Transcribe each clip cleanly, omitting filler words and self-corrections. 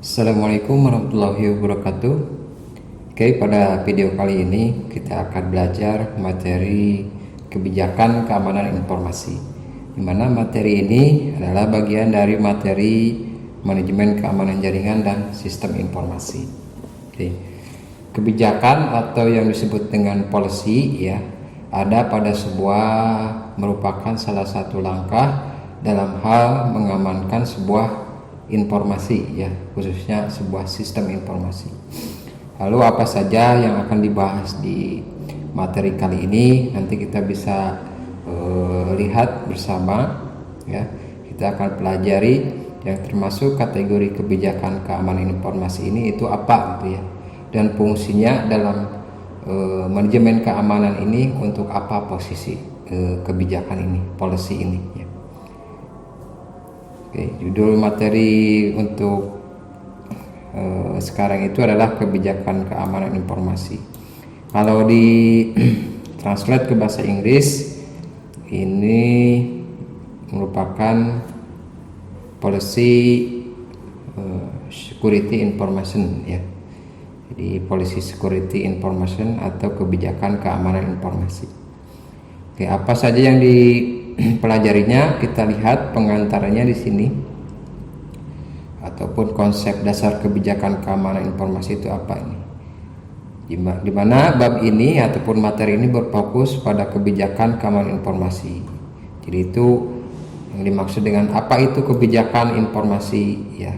Assalamualaikum warahmatullahi wabarakatuh. Oke, pada video kali ini kita akan belajar materi kebijakan keamanan informasi, di mana materi ini adalah bagian dari materi manajemen keamanan jaringan dan sistem informasi. Oke. Kebijakan atau yang disebut dengan policy ya, ada pada merupakan salah satu langkah dalam hal mengamankan sebuah informasi ya, khususnya sebuah sistem informasi. Lalu apa saja yang akan dibahas di materi kali ini, nanti kita bisa lihat bersama ya. Kita akan pelajari yang termasuk kategori kebijakan keamanan informasi ini itu apa gitu ya, dan fungsinya dalam manajemen keamanan ini untuk apa posisi kebijakan ini, policy ini ya. Oke, judul materi untuk sekarang itu adalah kebijakan keamanan informasi. Kalau di translate ke bahasa Inggris, ini merupakan policy security information ya. Jadi policy security information atau kebijakan keamanan informasi. Oke, apa saja yang pelajarinya, kita lihat pengantarnya di sini, ataupun konsep dasar kebijakan keamanan informasi itu apa ini. Di mana bab ini ataupun materi ini berfokus pada kebijakan keamanan informasi. Jadi itu yang dimaksud dengan apa itu kebijakan informasi ya.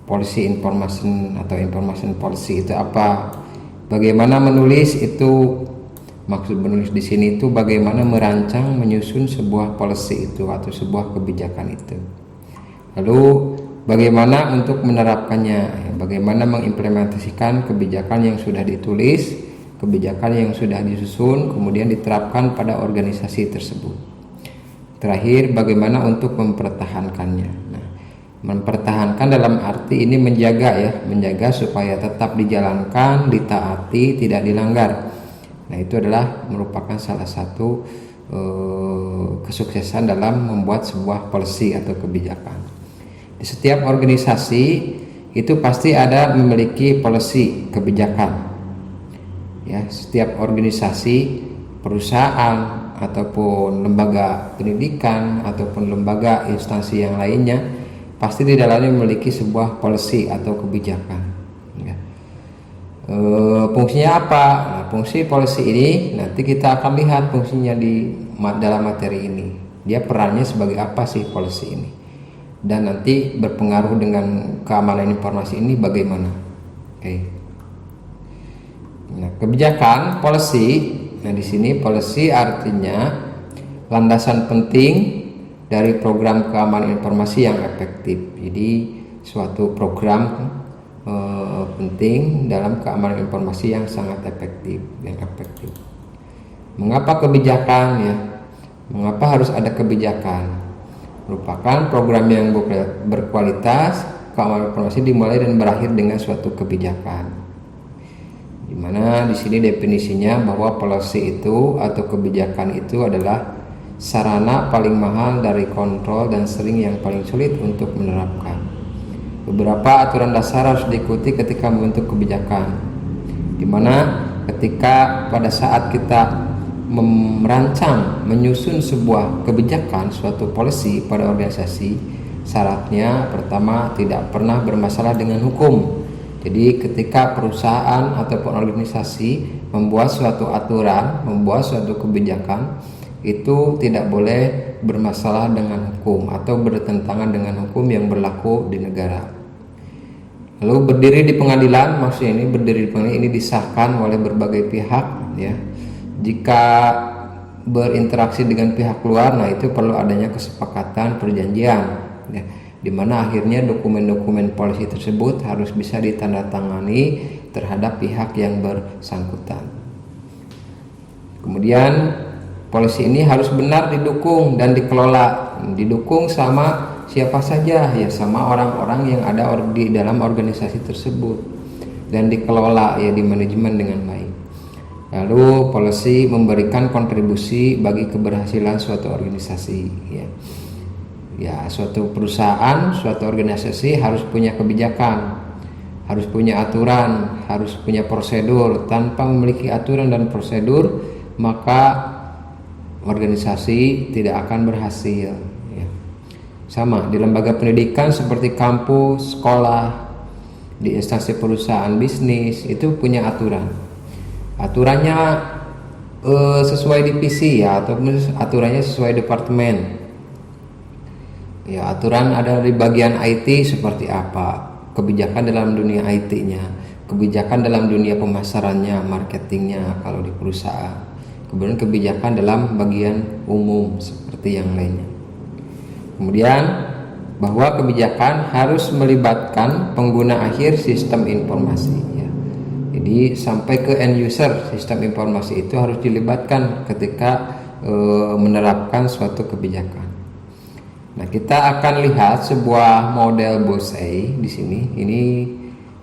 Policy information atau information policy itu apa? Bagaimana menulis itu. Maksud menulis di sini itu bagaimana merancang, menyusun sebuah policy itu atau sebuah kebijakan itu. Lalu bagaimana untuk menerapkannya, bagaimana mengimplementasikan kebijakan yang sudah ditulis, kebijakan yang sudah disusun, kemudian diterapkan pada organisasi tersebut. Terakhir, bagaimana untuk mempertahankannya. Nah, mempertahankan dalam arti ini menjaga supaya tetap dijalankan, ditaati, tidak dilanggar. Nah, itu adalah merupakan salah satu kesuksesan dalam membuat sebuah policy atau kebijakan. Di setiap organisasi itu pasti ada memiliki policy kebijakan. Ya, setiap organisasi, perusahaan ataupun lembaga pendidikan ataupun lembaga instansi yang lainnya pasti di dalamnya memiliki sebuah policy atau kebijakan. Fungsinya apa? Nah, fungsi policy ini nanti kita akan lihat fungsinya dalam materi ini. Dia perannya sebagai apa sih policy ini? Dan nanti berpengaruh dengan keamanan informasi ini bagaimana? Oke. Nah, kebijakan policy. Nah, di sini policy artinya landasan penting dari program keamanan informasi yang efektif. Jadi suatu program penting dalam keamanan informasi yang sangat efektif. Mengapa kebijakan ya? Mengapa harus ada kebijakan? Merupakan program yang berkualitas. Keamanan informasi dimulai dan berakhir dengan suatu kebijakan. Di mana di sini definisinya bahwa policy itu atau kebijakan itu adalah sarana paling mahal dari kontrol dan sering yang paling sulit untuk menerapkan. Beberapa aturan dasar harus diikuti ketika membentuk kebijakan, di mana ketika pada saat kita merancang, menyusun sebuah kebijakan, suatu policy pada organisasi, syaratnya pertama tidak pernah bermasalah dengan hukum. Jadi ketika perusahaan ataupun organisasi membuat suatu aturan, membuat suatu kebijakan, itu tidak boleh bermasalah dengan hukum atau bertentangan dengan hukum yang berlaku di negara. Lalu berdiri di pengadilan, maksudnya ini berdiri di pengadilan ini disahkan oleh berbagai pihak ya. Jika berinteraksi dengan pihak luar, nah itu perlu adanya kesepakatan perjanjian ya, di mana akhirnya dokumen-dokumen polisi tersebut harus bisa ditandatangani terhadap pihak yang bersangkutan. Kemudian polisi ini harus benar didukung dan dikelola. Didukung sama siapa saja ya, sama orang-orang yang ada di dalam organisasi tersebut, dan dikelola ya, di manajemen dengan baik. Lalu policy memberikan kontribusi bagi keberhasilan suatu organisasi ya. Ya, suatu perusahaan, suatu organisasi harus punya kebijakan, harus punya aturan, harus punya prosedur. Tanpa memiliki aturan dan prosedur, maka organisasi tidak akan berhasil. Ya. Sama di lembaga pendidikan seperti kampus, sekolah, di instansi perusahaan bisnis itu punya aturan. Aturannya sesuai divisi ya, atau aturannya sesuai departemen. Ya, aturan ada di bagian IT seperti apa, kebijakan dalam dunia IT-nya, kebijakan dalam dunia pemasarannya, marketingnya kalau di perusahaan, kemudian kebijakan dalam bagian umum seperti yang lainnya. Kemudian bahwa kebijakan harus melibatkan pengguna akhir sistem informasi ya. Jadi sampai ke end user sistem informasi itu harus dilibatkan ketika menerapkan suatu kebijakan. Nah, kita akan lihat sebuah model bullseye di sini. Ini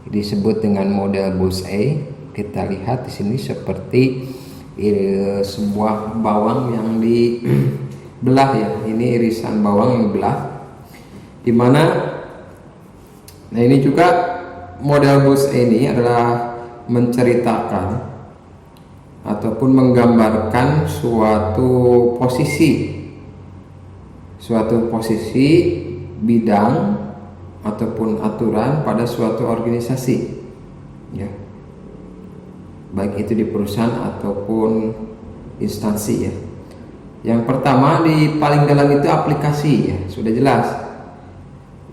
disebut dengan model bullseye. Kita lihat di sini seperti sebuah bawang yang dibelah ya. Ini irisan bawang yang dibelah. Dimana, nah ini juga model bullseye ini adalah menceritakan ataupun menggambarkan suatu posisi bidang ataupun aturan pada suatu organisasi ya, baik itu di perusahaan ataupun instansi ya. Yang pertama di paling dalam itu aplikasi ya, sudah jelas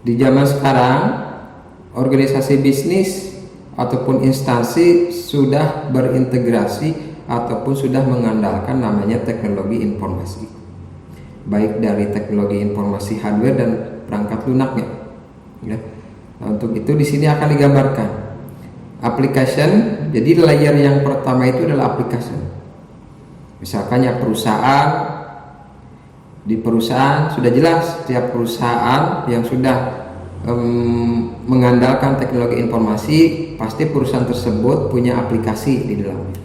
di zaman sekarang organisasi bisnis ataupun instansi sudah berintegrasi ataupun sudah mengandalkan namanya teknologi informasi, baik dari teknologi informasi hardware dan perangkat lunaknya. Ya. Nah, untuk itu di sini akan digambarkan application. Jadi layer yang pertama itu adalah application. Misalkan ya perusahaan, di perusahaan sudah jelas setiap perusahaan yang sudah mengandalkan teknologi informasi pasti perusahaan tersebut punya aplikasi di dalamnya.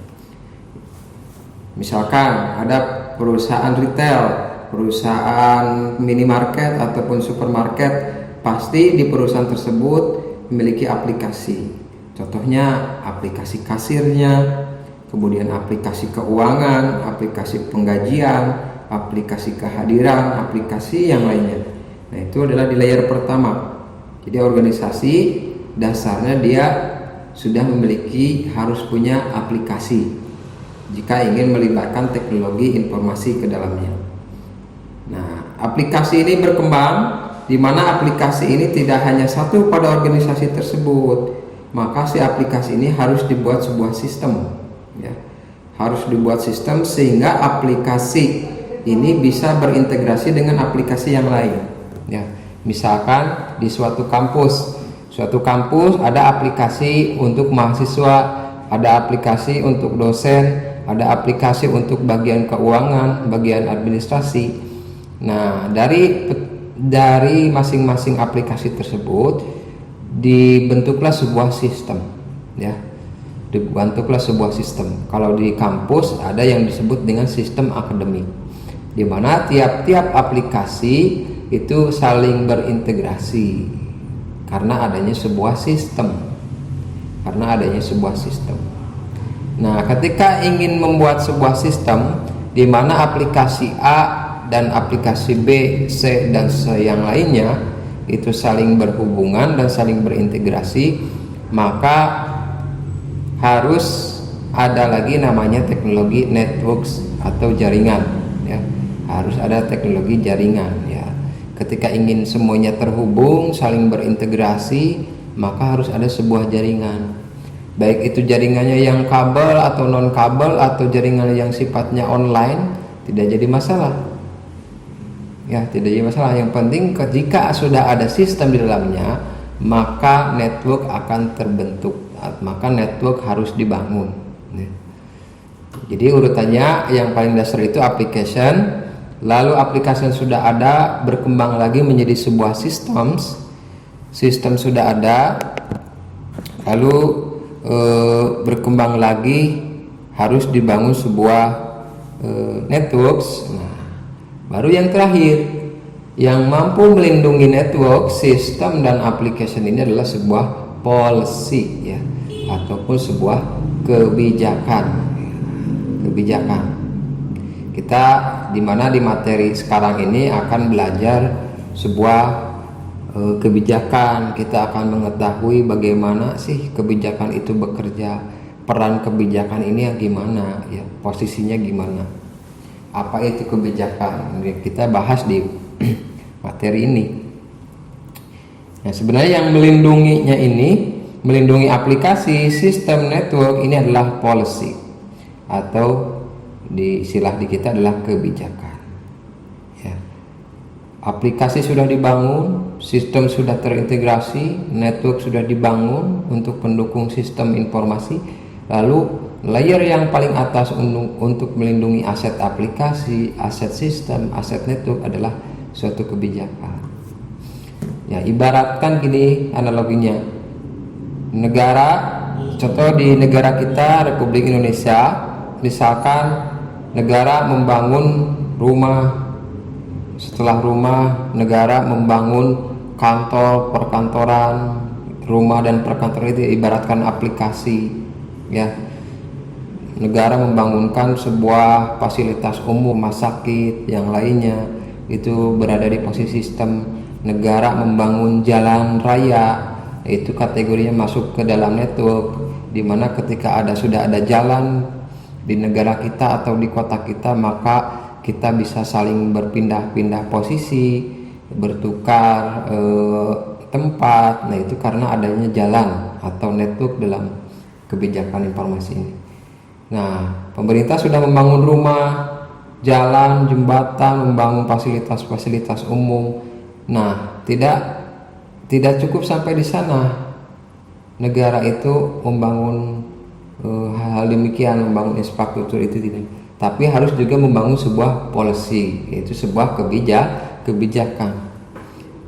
Misalkan ada perusahaan retail, perusahaan minimarket ataupun supermarket, pasti di perusahaan tersebut memiliki aplikasi. Contohnya aplikasi kasirnya, kemudian aplikasi keuangan, aplikasi penggajian, aplikasi kehadiran, aplikasi yang lainnya. Nah, itu adalah di layer pertama. Jadi organisasi dasarnya dia sudah memiliki, harus punya aplikasi jika ingin melibatkan teknologi informasi ke dalamnya. Nah, aplikasi ini berkembang, di mana aplikasi ini tidak hanya satu pada organisasi tersebut, maka si aplikasi ini harus dibuat sebuah sistem, ya. Harus dibuat sistem sehingga aplikasi ini bisa berintegrasi dengan aplikasi yang lain, ya. Misalkan di suatu kampus ada aplikasi untuk mahasiswa, ada aplikasi untuk dosen, ada aplikasi untuk bagian keuangan, bagian administrasi. Nah, dari masing-masing aplikasi tersebut dibentuklah sebuah sistem, ya. Dibentuklah sebuah sistem. Kalau di kampus ada yang disebut dengan sistem akademik, di mana tiap-tiap aplikasi itu saling berintegrasi karena adanya sebuah sistem. Nah, ketika ingin membuat sebuah sistem di mana aplikasi A dan aplikasi B, C, dan C yang lainnya itu saling berhubungan dan saling berintegrasi, maka harus ada lagi namanya teknologi networks atau jaringan, ya. Harus ada teknologi jaringan, ya. Ketika ingin semuanya terhubung, saling berintegrasi, maka harus ada sebuah jaringan. Baik itu jaringannya yang kabel atau non kabel atau jaringan yang sifatnya online, tidak jadi masalah. Ya, tidak jadi masalah. Yang penting ketika sudah ada sistem di dalamnya, maka network akan terbentuk. Maka network harus dibangun. Jadi urutannya yang paling dasar itu application. Lalu aplikasi yang sudah ada berkembang lagi menjadi sebuah sistem sudah ada, lalu berkembang lagi harus dibangun sebuah networks. Nah, baru yang terakhir Yang mampu melindungi network, sistem, dan application ini adalah sebuah policy ya, ataupun sebuah kebijakan. Kita dimana di materi sekarang ini akan belajar sebuah kebijakan. Kita akan mengetahui bagaimana sih kebijakan itu bekerja, peran kebijakan ini yang gimana ya, posisinya gimana, apa itu kebijakan. Kita bahas di materi ini. Nah, sebenarnya yang melindunginya ini, melindungi aplikasi, sistem, network ini adalah policy, atau di istilah di kita adalah kebijakan ya. Aplikasi sudah dibangun, sistem sudah terintegrasi, network sudah dibangun untuk pendukung sistem informasi. Lalu layer yang paling atas untuk melindungi aset aplikasi, aset sistem, aset network adalah suatu kebijakan ya. Ibaratkan gini analoginya, negara, contoh di negara kita Republik Indonesia, misalkan negara membangun rumah, setelah rumah negara membangun kantor, perkantoran. Rumah dan perkantoran itu ibaratkan aplikasi ya. Negara membangunkan sebuah fasilitas umum, rumah sakit, yang lainnya itu berada di posisi sistem. Negara membangun jalan raya, itu kategorinya masuk ke dalam network, dimana ketika sudah ada jalan di negara kita atau di kota kita, maka kita bisa saling berpindah-pindah posisi, bertukar tempat. Nah, itu karena adanya jalan atau network dalam kebijakan informasi ini. Nah, pemerintah sudah membangun rumah, jalan, jembatan, membangun fasilitas-fasilitas umum. Nah, tidak cukup sampai di sana. Negara itu membangun hal demikian, membangun infrastruktur itu tidak, tapi harus juga membangun sebuah policy, yaitu sebuah kebijakan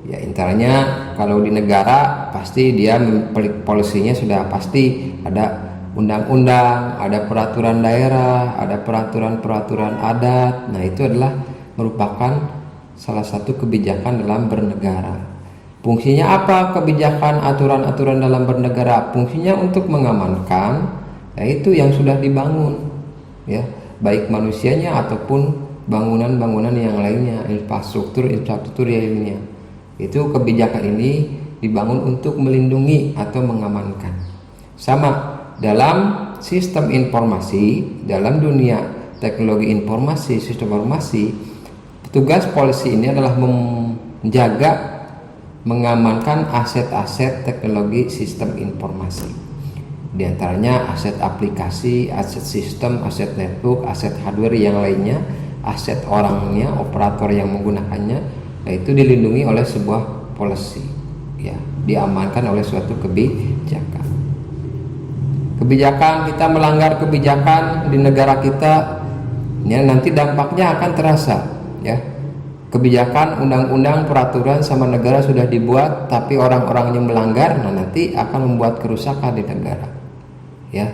ya. Intinya kalau di negara pasti dia polisinya sudah pasti ada undang-undang, ada peraturan daerah, ada peraturan adat. Nah, itu adalah merupakan salah satu kebijakan dalam bernegara. Fungsinya apa kebijakan, aturan-aturan dalam bernegara? Fungsinya untuk mengamankan yaitu yang sudah dibangun ya, baik manusianya ataupun bangunan-bangunan yang lainnya, infrastruktur yang lainnya. Itu kebijakan ini dibangun untuk melindungi atau mengamankan. Sama dalam sistem informasi, dalam dunia teknologi informasi, sistem informasi, tugas polisi ini adalah menjaga, mengamankan aset-aset teknologi sistem informasi. Di antaranya aset aplikasi, aset sistem, aset network, aset hardware yang lainnya, aset orangnya, operator yang menggunakannya. Nah, itu dilindungi oleh sebuah policy ya, diamankan oleh suatu kebijakan. Kebijakan, kita melanggar kebijakan di negara kita ya, nanti dampaknya akan terasa ya. Kebijakan, undang-undang, peraturan sama negara sudah dibuat, tapi orang-orangnya melanggar, nah nanti akan membuat kerusakan di negara ya.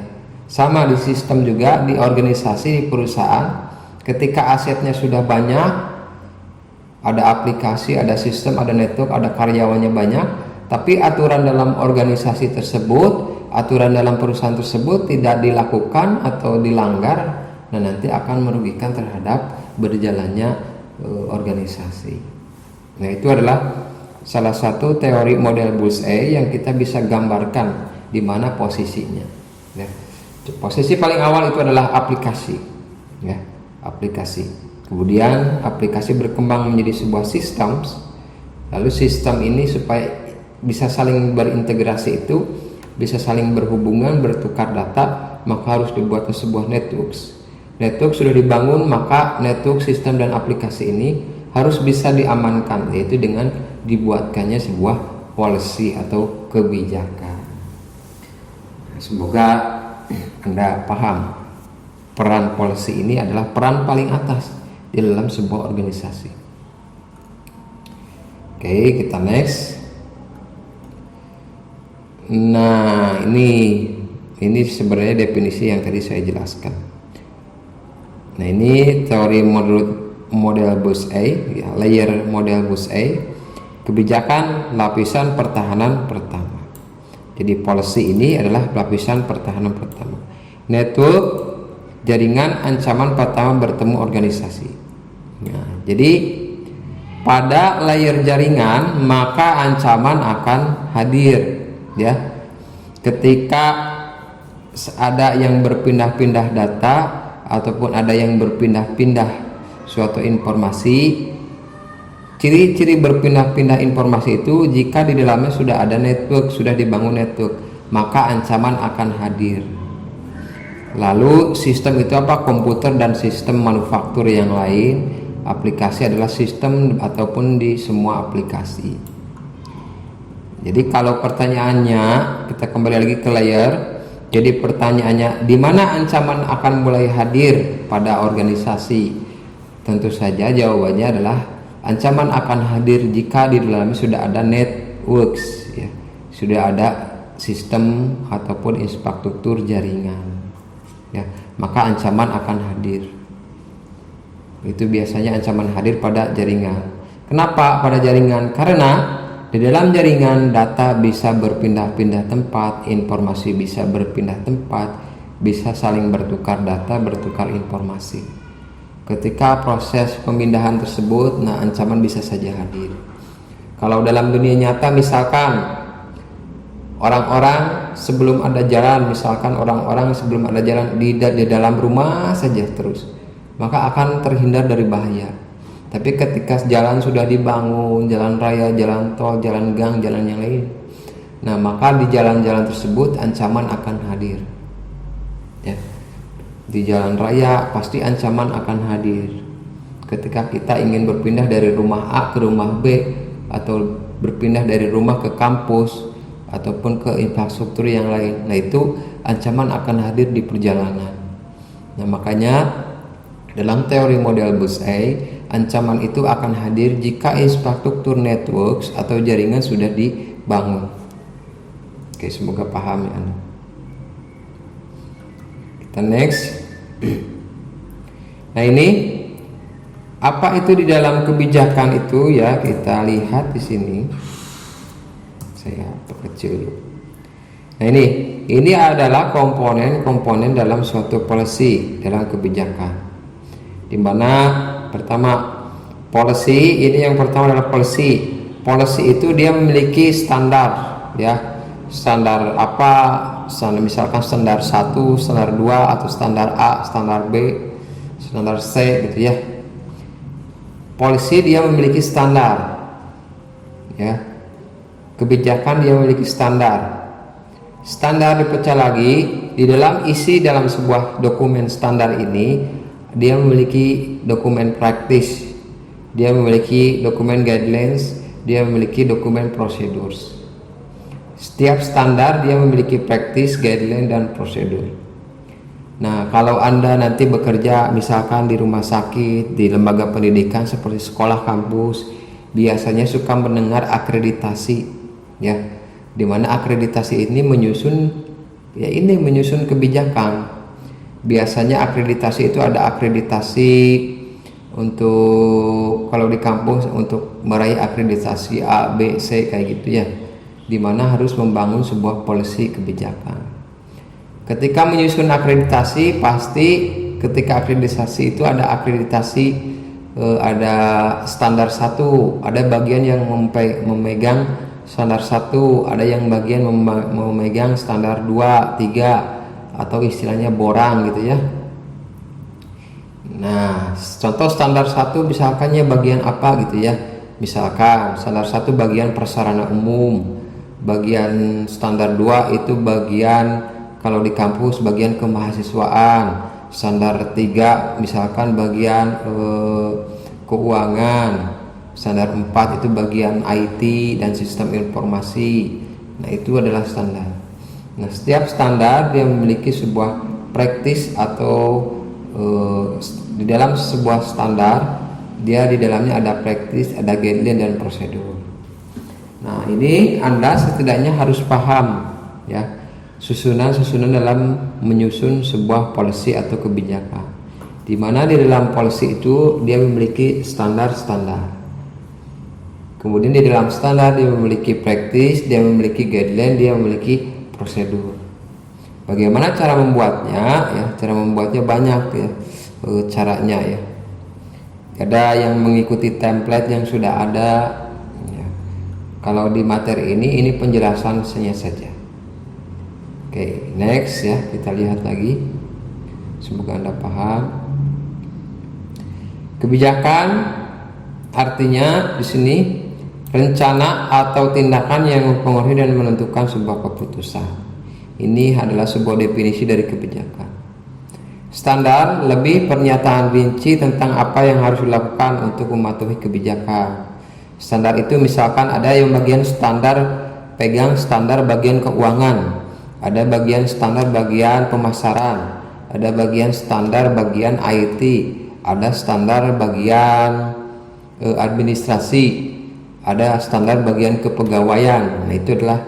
Sama di sistem juga, di organisasi, di perusahaan, ketika asetnya sudah banyak, ada aplikasi, ada sistem, ada network, ada karyawannya banyak, tapi aturan dalam organisasi tersebut, aturan dalam perusahaan tersebut tidak dilakukan atau dilanggar, nah nanti akan merugikan terhadap berjalannya organisasi. Nah, itu adalah salah satu teori model bullseye yang kita bisa gambarkan di mana posisinya. Ya. Posisi paling awal itu adalah aplikasi, ya, aplikasi. Kemudian aplikasi berkembang menjadi sebuah sistem. Lalu sistem ini supaya bisa saling berintegrasi itu, bisa saling berhubungan, bertukar data, maka harus dibuat sebuah network. Network sudah dibangun, maka network, sistem, dan aplikasi ini harus bisa diamankan, yaitu dengan dibuatkannya sebuah policy atau kebijakan. Semoga Anda paham, peran policy ini adalah peran paling atas di dalam sebuah organisasi. Oke, kita next. Nah, ini sebenarnya definisi yang tadi saya jelaskan. Nah, ini teori model Bullseye, ya, layer model Bullseye, kebijakan lapisan pertahanan pertama. Jadi policy ini adalah lapisan pertahanan pertama. Network, jaringan ancaman pertama bertemu organisasi. Nah, jadi pada layer jaringan maka ancaman akan hadir, ya. Ketika ada yang berpindah-pindah data ataupun ada yang berpindah-pindah suatu informasi, ciri-ciri berpindah-pindah informasi itu jika di dalamnya sudah ada network, sudah dibangun network, maka ancaman akan hadir. Lalu sistem itu apa? Komputer dan sistem manufaktur yang lain. Aplikasi adalah sistem ataupun di semua aplikasi. Jadi kalau pertanyaannya, kita kembali lagi ke layer. Jadi pertanyaannya, di mana ancaman akan mulai hadir pada organisasi? Tentu saja jawabannya adalah ancaman akan hadir jika di dalamnya sudah ada networks, ya, sudah ada sistem ataupun infrastruktur jaringan, ya, maka ancaman akan hadir. Itu biasanya ancaman hadir pada jaringan. Kenapa pada jaringan? Karena di dalam jaringan data bisa berpindah-pindah tempat, informasi bisa berpindah tempat, bisa saling bertukar data, bertukar informasi. Ketika proses pemindahan tersebut, nah ancaman bisa saja hadir. Kalau dalam dunia nyata misalkan orang-orang sebelum ada jalan, misalkan orang-orang sebelum ada jalan di dalam rumah saja terus, maka akan terhindar dari bahaya. Tapi ketika jalan sudah dibangun, jalan raya, jalan tol, jalan gang, jalan yang lain, nah maka di jalan-jalan tersebut ancaman akan hadir, ya. Di jalan raya pasti ancaman akan hadir. Ketika kita ingin berpindah dari rumah A ke rumah B, atau berpindah dari rumah ke kampus ataupun ke infrastruktur yang lain, nah itu ancaman akan hadir di perjalanan. Nah makanya dalam teori model Bullseye, ancaman itu akan hadir jika infrastruktur networks atau jaringan sudah dibangun. Oke, semoga paham ya Anda. Kita next. Nah ini apa itu di dalam kebijakan itu, ya, kita lihat di sini. Saya perkecil dulu. Nah ini adalah komponen-komponen dalam suatu policy, dalam kebijakan. Di mana pertama policy, ini yang pertama adalah policy. Policy itu dia memiliki standar, ya. Standar apa? Standar, misalkan standar 1, standar 2, atau standar A, standar B, standar C gitu, ya. Policy dia memiliki standar, ya. Kebijakan dia memiliki standar. Standar dipecah lagi di dalam isi dalam sebuah dokumen standar ini. Dia memiliki dokumen praktis, dia memiliki dokumen guidelines, dia memiliki dokumen prosedures. Setiap standar dia memiliki praktis, guideline, dan prosedur. Nah, kalau Anda nanti bekerja misalkan di rumah sakit, di lembaga pendidikan seperti sekolah, kampus, biasanya suka mendengar akreditasi, ya, dimana akreditasi ini menyusun kebijakan. Biasanya akreditasi itu ada akreditasi untuk, kalau di kampus untuk meraih akreditasi A, B, C kayak gitu, ya, dimana harus membangun sebuah policy kebijakan. Ketika menyusun akreditasi, pasti ketika akreditasi itu ada akreditasi, ada standar 1, ada bagian yang memegang standar 1, ada yang bagian memegang standar 2, 3, atau istilahnya borang gitu, ya. Nah, contoh standar 1 misalkannya bagian apa gitu, ya. Misalkan standar 1 bagian prasarana umum, bagian standar 2 itu bagian, kalau di kampus bagian kemahasiswaan, standar 3 misalkan bagian keuangan, standar 4 itu bagian IT dan sistem informasi. Nah, itu adalah standar. Nah, setiap standar dia memiliki sebuah praktis atau di dalam sebuah standar dia di dalamnya ada praktis, ada guideline dan prosedur. Nah, ini Anda setidaknya harus paham, ya, susunan dalam menyusun sebuah policy atau kebijakan. di mana di dalam policy itu dia memiliki standar-standar. Kemudian di dalam standar dia memiliki practice, dia memiliki guideline, dia memiliki prosedur. Bagaimana cara membuatnya? Ya, cara membuatnya banyak ya, caranya ya. Ada yang mengikuti template yang sudah ada. Ya. Kalau di materi ini penjelasannya saja. Oke, next ya, kita lihat lagi. Semoga Anda paham. Kebijakan artinya di sini rencana atau tindakan yang mempengaruhi dan menentukan sebuah keputusan. Ini adalah sebuah definisi dari kebijakan. Standar lebih pernyataan rinci tentang apa yang harus dilakukan untuk mematuhi kebijakan. Standar itu misalkan ada yang bagian standar pegang standar bagian keuangan, ada bagian standar bagian pemasaran, ada bagian standar bagian IT, ada standar bagian administrasi, ada standar bagian kepegawaian. Nah, itu adalah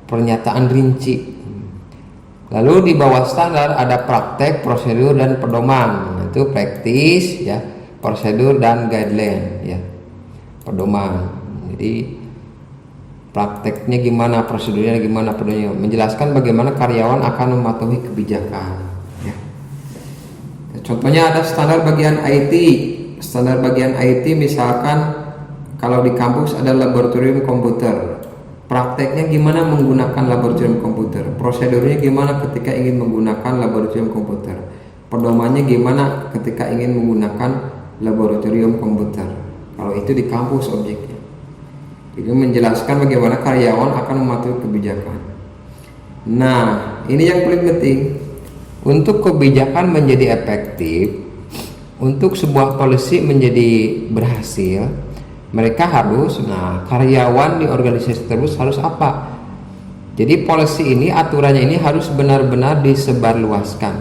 pernyataan rinci. Lalu di bawah standar ada praktek, prosedur, dan pedoman. Nah, itu praktis ya, prosedur dan guideline ya, pedoman. Jadi prakteknya gimana, prosedurnya gimana, pedomannya menjelaskan bagaimana karyawan akan mematuhi kebijakan ya. Contohnya ada standar bagian IT. Standar bagian IT misalkan kalau di kampus ada laboratorium komputer. Prakteknya gimana menggunakan laboratorium komputer. Prosedurnya gimana ketika ingin menggunakan laboratorium komputer. Pedomannya gimana ketika ingin menggunakan laboratorium komputer. Kalau itu di kampus objeknya. Jadi menjelaskan bagaimana karyawan akan mematuhi kebijakan. Nah, ini yang paling penting. Untuk kebijakan menjadi efektif, untuk sebuah policy menjadi berhasil, mereka harus, karyawan di organisasi tersebut harus apa? Jadi policy ini, aturannya ini harus benar-benar disebarluaskan.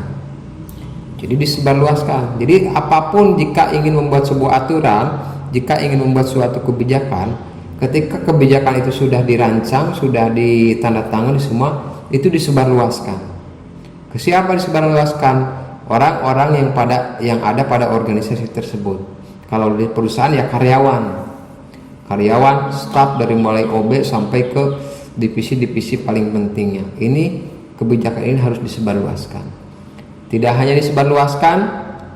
Jadi disebarluaskan. Jadi apapun jika ingin membuat sebuah aturan, jika ingin membuat suatu kebijakan, ketika kebijakan itu sudah dirancang, sudah ditandatangani semua, itu disebarluaskan. Ke siapa disebarluaskan? Orang-orang yang ada pada organisasi tersebut. Kalau di perusahaan ya karyawan, staf dari mulai OB sampai ke divisi-divisi paling pentingnya. Ini kebijakan ini harus disebarluaskan. Tidak hanya disebarluaskan,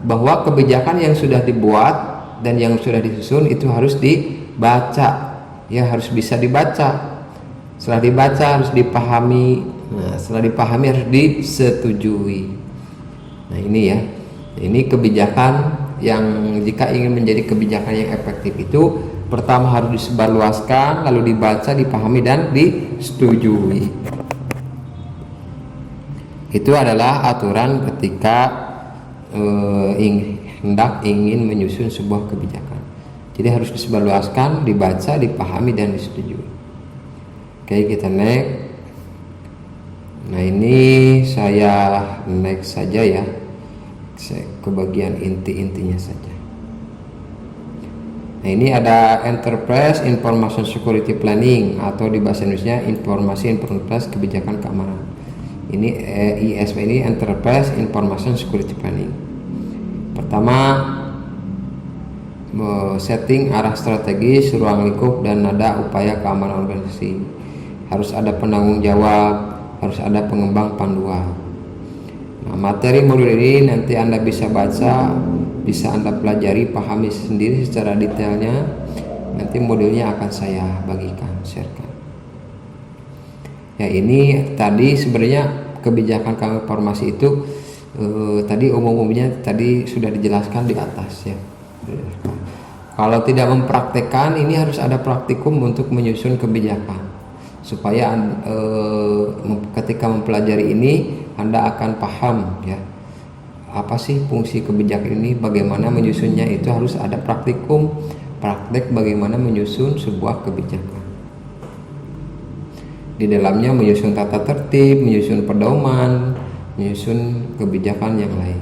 bahwa kebijakan yang sudah dibuat dan yang sudah disusun itu harus dibaca, ya harus bisa dibaca. Setelah dibaca harus dipahami. Nah, setelah dipahami harus disetujui. Nah, ini ya. Ini kebijakan yang jika ingin menjadi kebijakan yang efektif itu pertama harus disebarluaskan, lalu dibaca, dipahami, dan disetujui. Itu adalah aturan ketika hendak ingin menyusun sebuah kebijakan. Jadi harus disebarluaskan, dibaca, dipahami, dan disetujui. Oke, kita next. Nah, ini saya next saja ya, ke bagian inti-intinya saja. Nah, ini ada Enterprise Information Security Planning atau di bahasa Indonesia Informasi Enterprise Kebijakan Keamanan. Ini ISP ini Enterprise Information Security Planning. Pertama, setting arah strategis, ruang lingkup, dan nada upaya keamanan organisasi. Harus ada penanggung jawab, harus ada pengembang panduan. Nah, materi modul ini nanti Anda bisa baca, bisa Anda pelajari, pahami sendiri secara detailnya. Nanti modulnya akan saya bagikan, sharekan. Ya, ini tadi sebenarnya kebijakan informasi itu tadi umumnya tadi sudah dijelaskan di atas ya. Kalau tidak mempraktekkan, ini harus ada praktikum untuk menyusun kebijakan. Supaya ketika mempelajari ini Anda akan paham ya, apa sih fungsi kebijakan ini, bagaimana menyusunnya. Itu harus ada praktikum, praktek bagaimana menyusun sebuah kebijakan. Di dalamnya menyusun tata tertib, menyusun pedoman, menyusun kebijakan yang lain.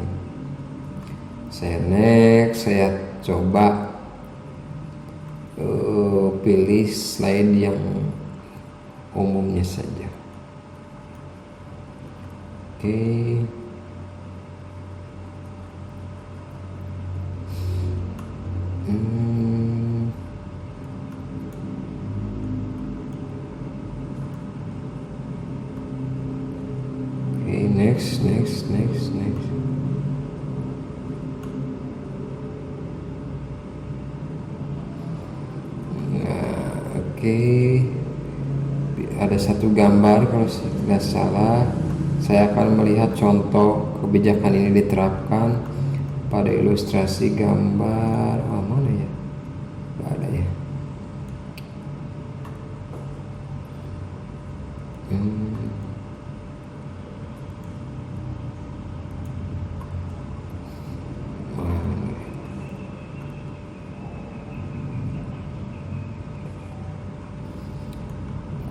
Saya coba pilih slide yang umumnya saja. Oke. next. Nah, oke. Ada satu gambar kalau tidak salah. Saya akan melihat contoh kebijakan ini diterapkan pada ilustrasi gambar. Mana ya? Nggak ada ya.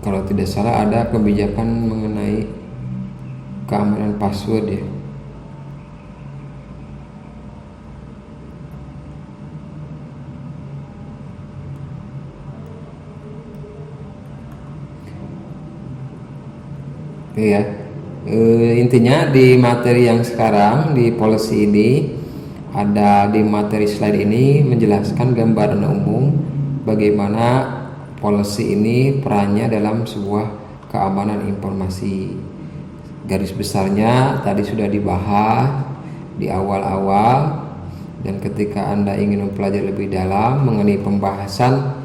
Kalau tidak salah ada kebijakan mengenai keamanan password ya. Oke ya. Intinya di materi yang sekarang di policy ini ada di materi slide ini menjelaskan gambaran umum bagaimana policy ini perannya dalam sebuah keamanan informasi. Garis besarnya tadi sudah dibahas di awal-awal, dan ketika Anda ingin mempelajari lebih dalam mengenai pembahasan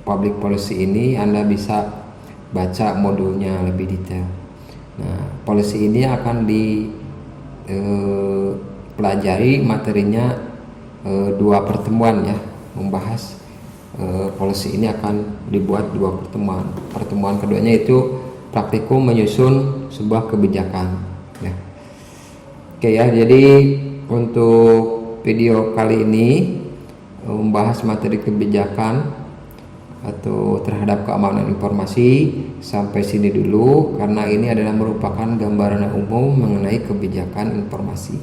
public policy ini, Anda bisa baca modulnya lebih detail. Nah, policy ini akan dipelajari materinya 2 pertemuan ya, membahas policy ini akan dibuat 2 pertemuan. Pertemuan keduanya itu praktikum menyusun sebuah kebijakan ya. Oke ya, jadi untuk video kali ini membahas materi kebijakan atau terhadap keamanan informasi sampai sini dulu, karena ini adalah merupakan gambaran umum mengenai kebijakan informasi.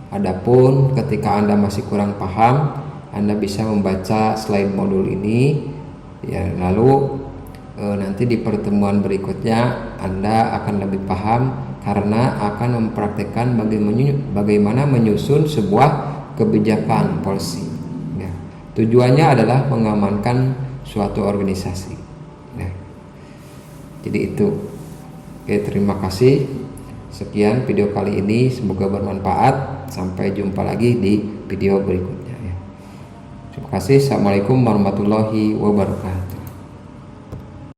Adapun ketika Anda masih kurang paham, Anda bisa membaca slide modul ini ya, lalu nanti di pertemuan berikutnya Anda akan lebih paham karena akan mempraktekkan bagaimana menyusun sebuah kebijakan policy ya. Tujuannya adalah mengamankan suatu organisasi ya. Jadi itu. Oke, terima kasih. Sekian video kali ini, semoga bermanfaat. Sampai jumpa lagi di video berikutnya ya. Terima kasih. Assalamualaikum warahmatullahi wabarakatuh.